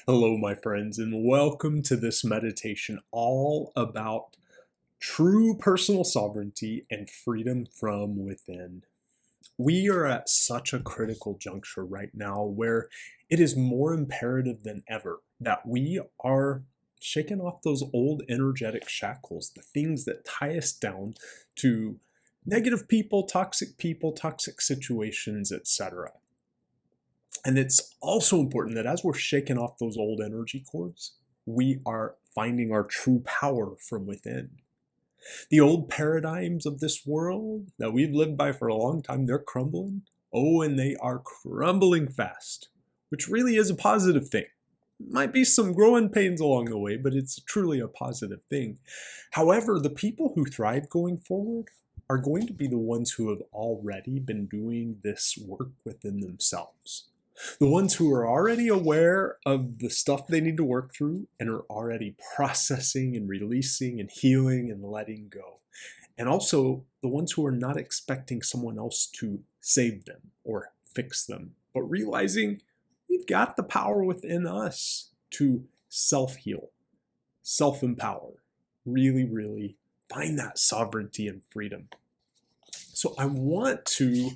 Hello, my friends, and welcome to this meditation all about true personal sovereignty and freedom from within. We are at such a critical juncture right now where it is more imperative than ever that we are shaking off those old energetic shackles, the things that tie us down to negative people, toxic situations, etc. And it's also important that as we're shaking off those old energy cords, we are finding our true power from within. The old paradigms of this world that we've lived by for a long time, they're crumbling. Oh, and they are crumbling fast, which really is a positive thing. Might be some growing pains along the way, but it's truly a positive thing. However, the people who thrive going forward are going to be the ones who have already been doing this work within themselves. The ones who are already aware of the stuff they need to work through and are already processing and releasing and healing and letting go. And also the ones who are not expecting someone else to save them or fix them, but realizing we've got the power within us to self-heal, self-empower, really find that sovereignty and freedom. So I want to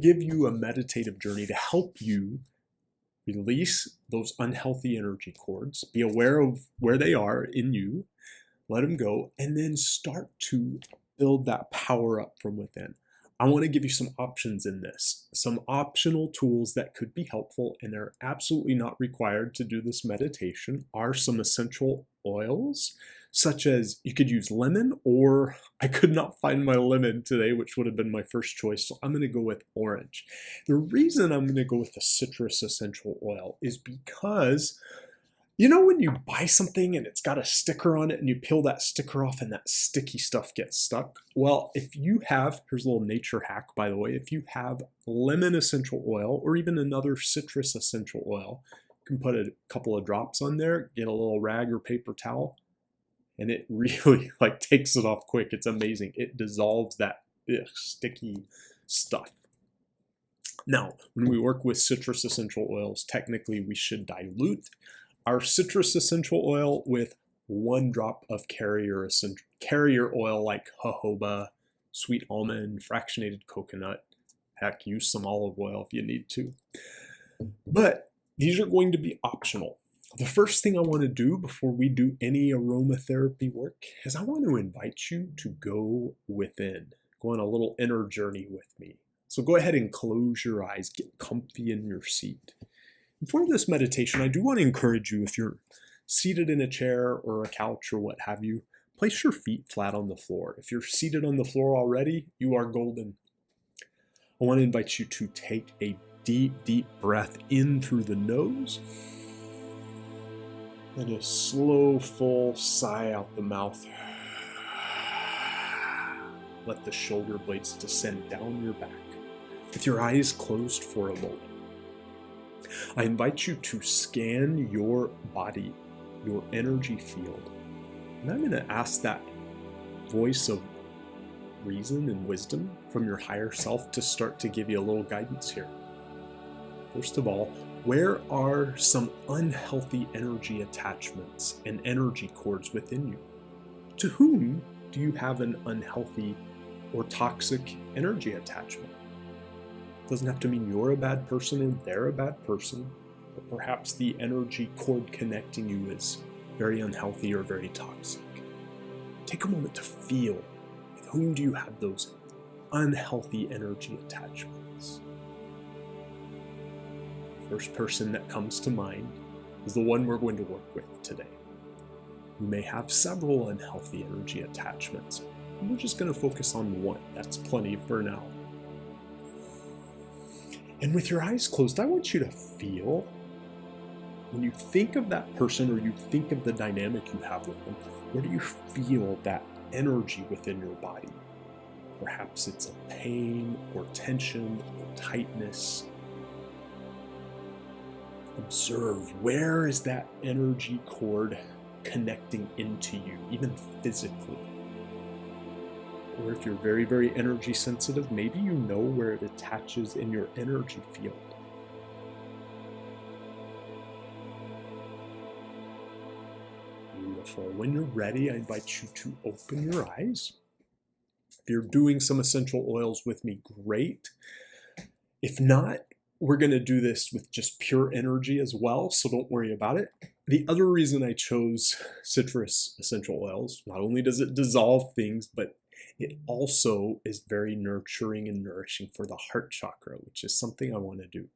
give you a meditative journey to help you release those unhealthy energy cords, be aware of where they are in you, let them go, and then start to build that power up from within. I want to give you some options in this, some optional tools that could be helpful, and they're absolutely not required to do this meditation, are some essential oils, such as you could use lemon, or I could not find my lemon today, which would have been my first choice, so I'm going to go with orange. The reason I'm going to go with the citrus essential oil is because when you buy something and it's got a sticker on it and you peel that sticker off and that sticky stuff gets stuck? Well, if you have, here's a little nature hack, by the way, if you have lemon essential oil or even another citrus essential oil, you can put a couple of drops on there, get a little rag or paper towel, and it really takes it off quick. It's amazing. It dissolves that sticky stuff. Now, when we work with citrus essential oils, technically we should dilute our citrus essential oil with 1 drop of carrier oil like jojoba, sweet almond, fractionated coconut. Heck, use some olive oil if you need to. But these are going to be optional. The first thing I want to do before we do any aromatherapy work is I want to invite you to go within, go on a little inner journey with me. So go ahead and close your eyes, get comfy in your seat. For this meditation, I do want to encourage you, if you're seated in a chair or a couch or what have you, place your feet flat on the floor. If you're seated on the floor already, you are golden. I want to invite you to take a deep breath in through the nose and a slow, full sigh out the mouth. Let the shoulder blades descend down your back with your eyes closed for a moment. I invite you to scan your body, your energy field. And I'm going to ask that voice of reason and wisdom from your higher self to start to give you a little guidance here. First of all, where are some unhealthy energy attachments and energy cords within you? To whom do you have an unhealthy or toxic energy attachment? Doesn't have to mean you're a bad person or they're a bad person, but perhaps the energy cord connecting you is very unhealthy or very toxic. Take a moment to feel with whom do you have those unhealthy energy attachments. First person that comes to mind is the one we're going to work with today. You may have several unhealthy energy attachments. We're just going to focus on one. That's plenty for now. And with your eyes closed, I want you to feel, when you think of that person or you think of the dynamic you have with them, where do you feel that energy within your body? Perhaps it's a pain or tension or tightness. Observe, where is that energy cord connecting into you, even physically? Or if you're very energy sensitive, maybe you know where it attaches in your energy field. Beautiful. When you're ready, I invite you to open your eyes. If you're doing some essential oils with me, great. If not, we're going to do this with just pure energy as well, so don't worry about it. The other reason I chose citrus essential oils, not only does it dissolve things, but it also is very nurturing and nourishing for the heart chakra, which is something I want to do.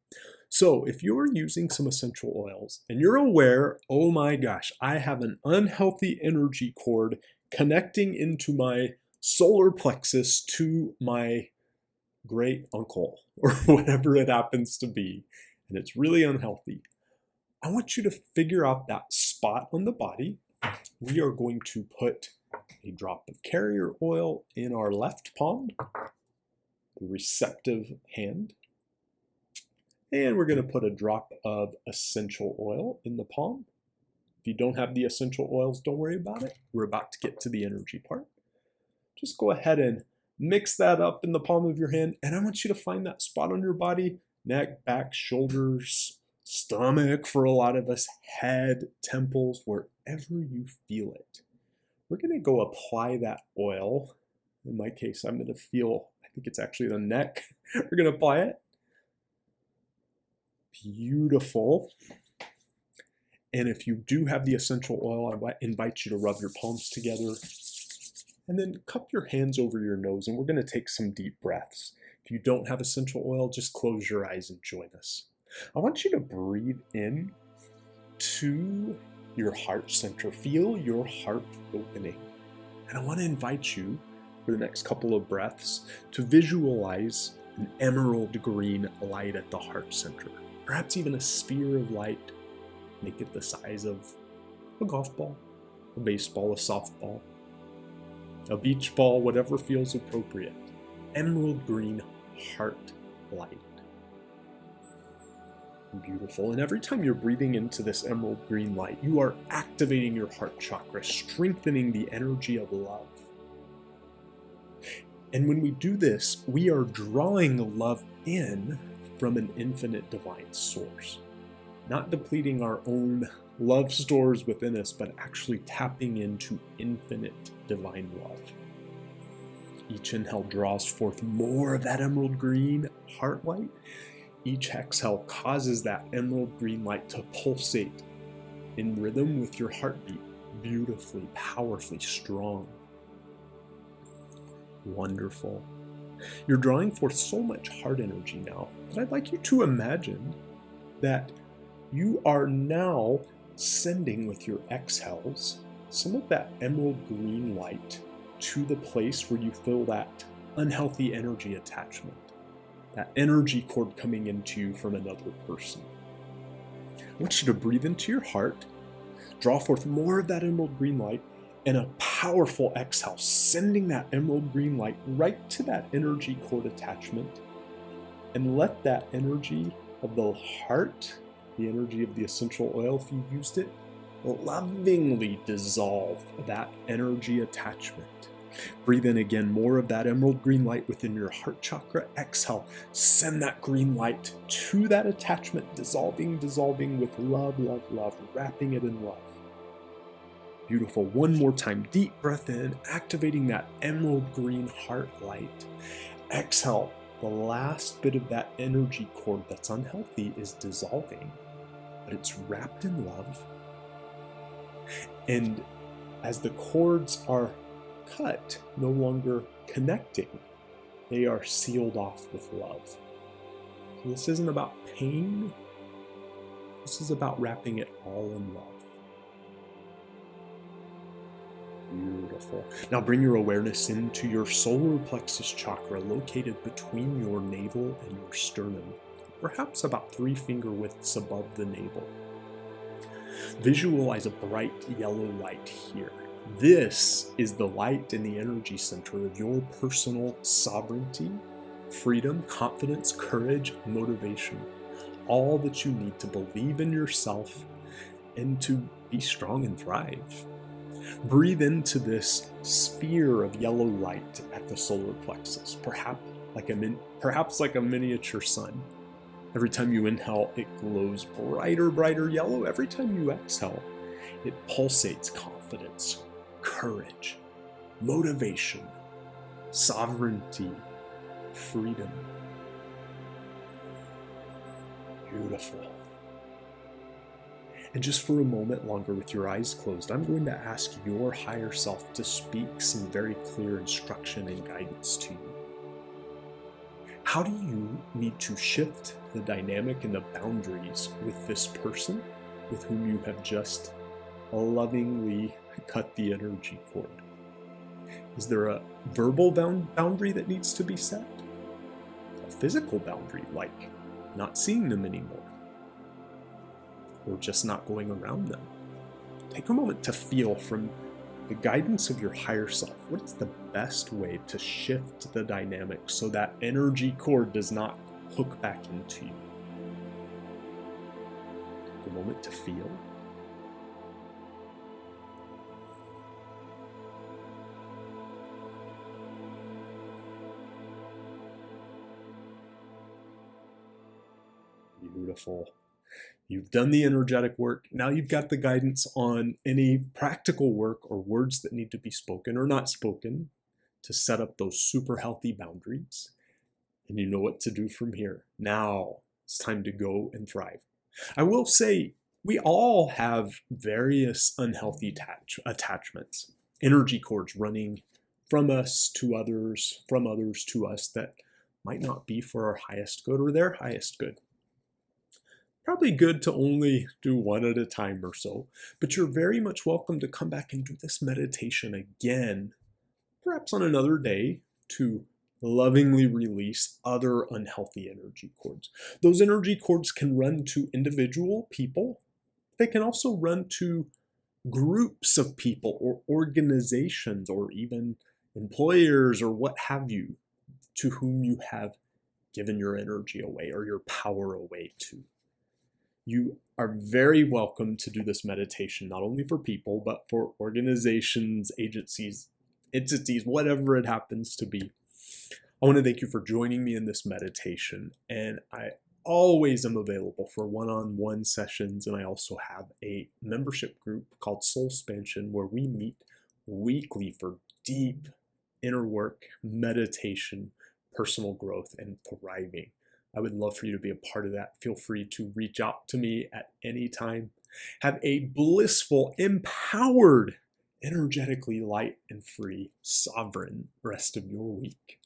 So if you're using some essential oils and you're aware, oh my gosh, I have an unhealthy energy cord connecting into my solar plexus to my great uncle or whatever it happens to be, and it's really unhealthy, I want you to figure out that spot on the body. We are going to put a drop of carrier oil in our left palm, the receptive hand, and we're going to put a drop of essential oil in the palm. If you don't have the essential oils, don't worry about it. We're about to get to the energy part. Just go ahead and mix that up in the palm of your hand, and I want you to find that spot on your body, neck, back, shoulders, stomach for a lot of us, head, temples, wherever you feel it. We're going to go apply that oil. In my case, I'm going to feel, I think it's actually the neck. We're going to apply it. Beautiful. And if you do have the essential oil, I invite you to rub your palms together and then cup your hands over your nose, and we're going to take some deep breaths. If you don't have essential oil, just close your eyes and join us. I want you to breathe in to your heart center. Feel your heart opening. And I want to invite you for the next couple of breaths to visualize an emerald green light at the heart center. Perhaps even a sphere of light. Make it the size of a golf ball, a baseball, a softball, a beach ball, whatever feels appropriate. Emerald green heart light. Beautiful. And every time you're breathing into this emerald green light, you are activating your heart chakra, strengthening the energy of love. And when we do this, we are drawing love in from an infinite divine source, not depleting our own love stores within us, but actually tapping into infinite divine love. Each inhale draws forth more of that emerald green heart light. Each exhale causes that emerald green light to pulsate in rhythm with your heartbeat, beautifully, powerfully strong. Wonderful. You're drawing forth so much heart energy now that I'd like you to imagine that you are now sending with your exhales some of that emerald green light to the place where you feel that unhealthy energy attachment, that energy cord coming into you from another person. I want you to breathe into your heart, draw forth more of that emerald green light, and a powerful exhale, sending that emerald green light right to that energy cord attachment, and let that energy of the heart, the energy of the essential oil if you used it, lovingly dissolve that energy attachment. Breathe in again, more of that emerald green light within your heart chakra. Exhale, send that green light to that attachment, dissolving with love, love, love, wrapping it in love. Beautiful. One more time, deep breath in, activating that emerald green heart light. Exhale, the last bit of that energy cord that's unhealthy is dissolving, but it's wrapped in love. And as the cords are cut, no longer connecting, they are sealed off with love. So this isn't about pain. This is about wrapping it all in love. Beautiful. Now bring your awareness into your solar plexus chakra located between your navel and your sternum, perhaps about 3 finger widths above the navel. Visualize a bright yellow light here. This is the light in the energy center of your personal sovereignty, freedom, confidence, courage, motivation. All that you need to believe in yourself and to be strong and thrive. Breathe into this sphere of yellow light at the solar plexus, perhaps like a miniature sun. Every time you inhale, it glows brighter, brighter yellow. Every time you exhale, it pulsates confidence confidence, courage, motivation, sovereignty, freedom. Beautiful. And just for a moment longer with your eyes closed, I'm going to ask your higher self to speak some very clear instruction and guidance to you. How do you need to shift the dynamic and the boundaries with this person with whom you have just lovingly cut the energy cord? Is there a verbal boundary that needs to be set? A physical boundary, like not seeing them anymore? Or just not going around them? Take a moment to feel from the guidance of your higher self. What is the best way to shift the dynamic so that energy cord does not hook back into you? Take a moment to feel. Beautiful. You've done the energetic work. Now you've got the guidance on any practical work or words that need to be spoken or not spoken to set up those super healthy boundaries. And you know what to do from here. Now it's time to go and thrive. I will say we all have various unhealthy attachments, energy cords running from us to others, from others to us that might not be for our highest good or their highest good. Probably good to only do one at a time or so, but you're very much welcome to come back and do this meditation again, perhaps on another day, to lovingly release other unhealthy energy cords. Those energy cords can run to individual people. They can also run to groups of people or organizations or even employers or what have you, to whom you have given your energy away or your power away to. You are very welcome to do this meditation, not only for people, but for organizations, agencies, entities, whatever it happens to be. I want to thank you for joining me in this meditation, and I always am available for one-on-one sessions, and I also have a membership group called Soul Expansion where we meet weekly for deep inner work, meditation, personal growth, and thriving. I would love for you to be a part of that. Feel free to reach out to me at any time. Have a blissful, empowered, energetically light and free, sovereign rest of your week.